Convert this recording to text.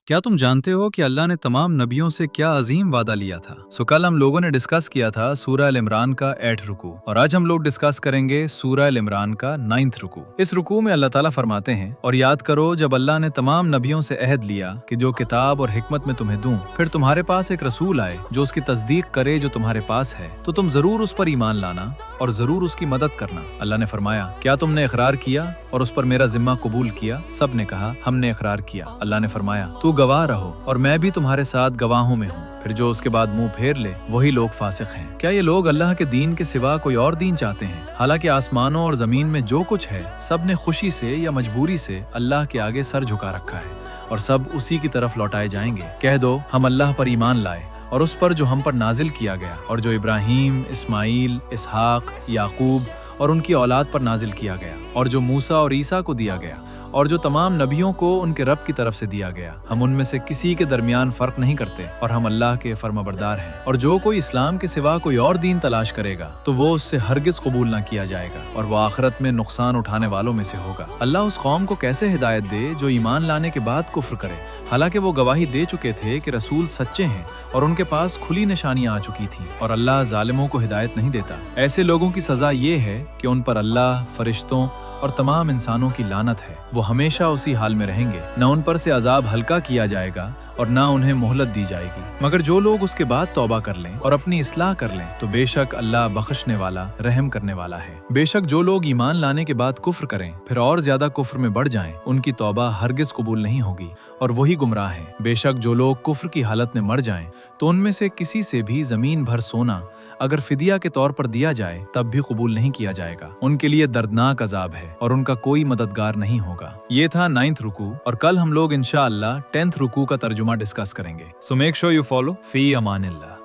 क्या तुम जानते हो कि अल्लाह ने तमाम नबियों से क्या अजीम वादा लिया था? कल हम लोगों ने डिस्कस किया था सूरह अल इमरान का 8 रुकू, और आज हम लोग डिस्कस करेंगे सूरह अल इमरान का 9 रुकू। इस रुकू में अल्लाह ताला फरमाते हैं, और याद करो जब अल्लाह ने तमाम नबियों से अहद लिया कि जो किताब और हिकमत में तुम्हें दूं, फिर तुम्हारे पास एक रसूल आए जो उसकी तस्दीक करे जो तुम्हारे पास है, तो तुम जरूर उस पर ईमान लाना और जरूर उसकी मदद करना। अल्लाह ने फरमाया, क्या तुमने इकरार किया और उस पर मेरा जिम्मा कबूल किया? सब ने कहा, हमने इकरार किया। अल्लाह ने फरमाया, तू गवाह रहो और मैं भी तुम्हारे साथ गवाहों में हूँ। फिर जो उसके बाद मुंह फेर ले वही लोग फासिक हैं। क्या ये लोग अल्लाह के दीन के सिवा कोई और दीन चाहते हैं? हालांकि आसमानों और जमीन में जो कुछ है सब ने खुशी से या मजबूरी से अल्लाह के आगे सर झुका रखा है और सब उसी की तरफ लौटाए जाएंगे। कह दो, हम अल्लाह पर ईमान लाए और उस पर जो हम पर नाजिल किया गया और जो इब्राहीम, इस्माइल, इसहाक, याकूब और उनकी औलाद पर नाजिल किया गया और जो मूसा और ईसा को दिया गया और जो तमाम नबियों को उनके रब की तरफ से दिया गया। हम उनमें से किसी के दरमियान फर्क नहीं करते और हम अल्लाह के फर्माबरदार हैं। और जो कोई इस्लाम के सिवा कोई और दीन तलाश करेगा तो वो उससे हरगिज कबूल न किया जाएगा और वो आखिरत में नुकसान उठाने वालों में से होगा। अल्लाह उस कौम को कैसे हिदायत दे जो ईमान लाने के बाद कुफ्र करे, हालांकि वो गवाही दे चुके थे कि रसूल सच्चे हैं और उनके पास खुली निशानियां आ चुकी थीं। और अल्लाह जालिमों को हिदायत नहीं देता। ऐसे लोगों की सजा ये है कि उन पर अल्लाह, फरिश्तों और तमाम इंसानों की लानत है। वो हमेशा उसी हाल में रहेंगे, न उन पर से अजाब हल्का किया जाएगा और न उन्हें मोहलत दी जाएगी। मगर जो लोग उसके बाद तौबा कर लें और अपनी इस्लाह कर लें तो बेशक अल्लाह बख्शने वाला, रहम करने वाला है। बेशक जो लोग ईमान लाने के बाद कुफ्र करें फिर और ज्यादा कुफ्र में बढ़ जाएं, उनकी तौबा हरगिज कबूल नहीं होगी और वही गुमराह है। बेशक जो लोग कुफ्र की हालत में मर जाएं तो उनमें से किसी से भी जमीन भर सोना अगर फिदिया के तौर पर दिया जाए तब भी कबूल नहीं किया जाएगा। उनके लिए दर्दनाक अजाब है और उनका कोई मददगार नहीं होगा। ये था 9th रुकू, और कल हम लोग इंशाअल्लाह 10th रुकू का तर्जुमा डिस्कस करेंगे। So make sure you follow. फी अमानिल्लाह।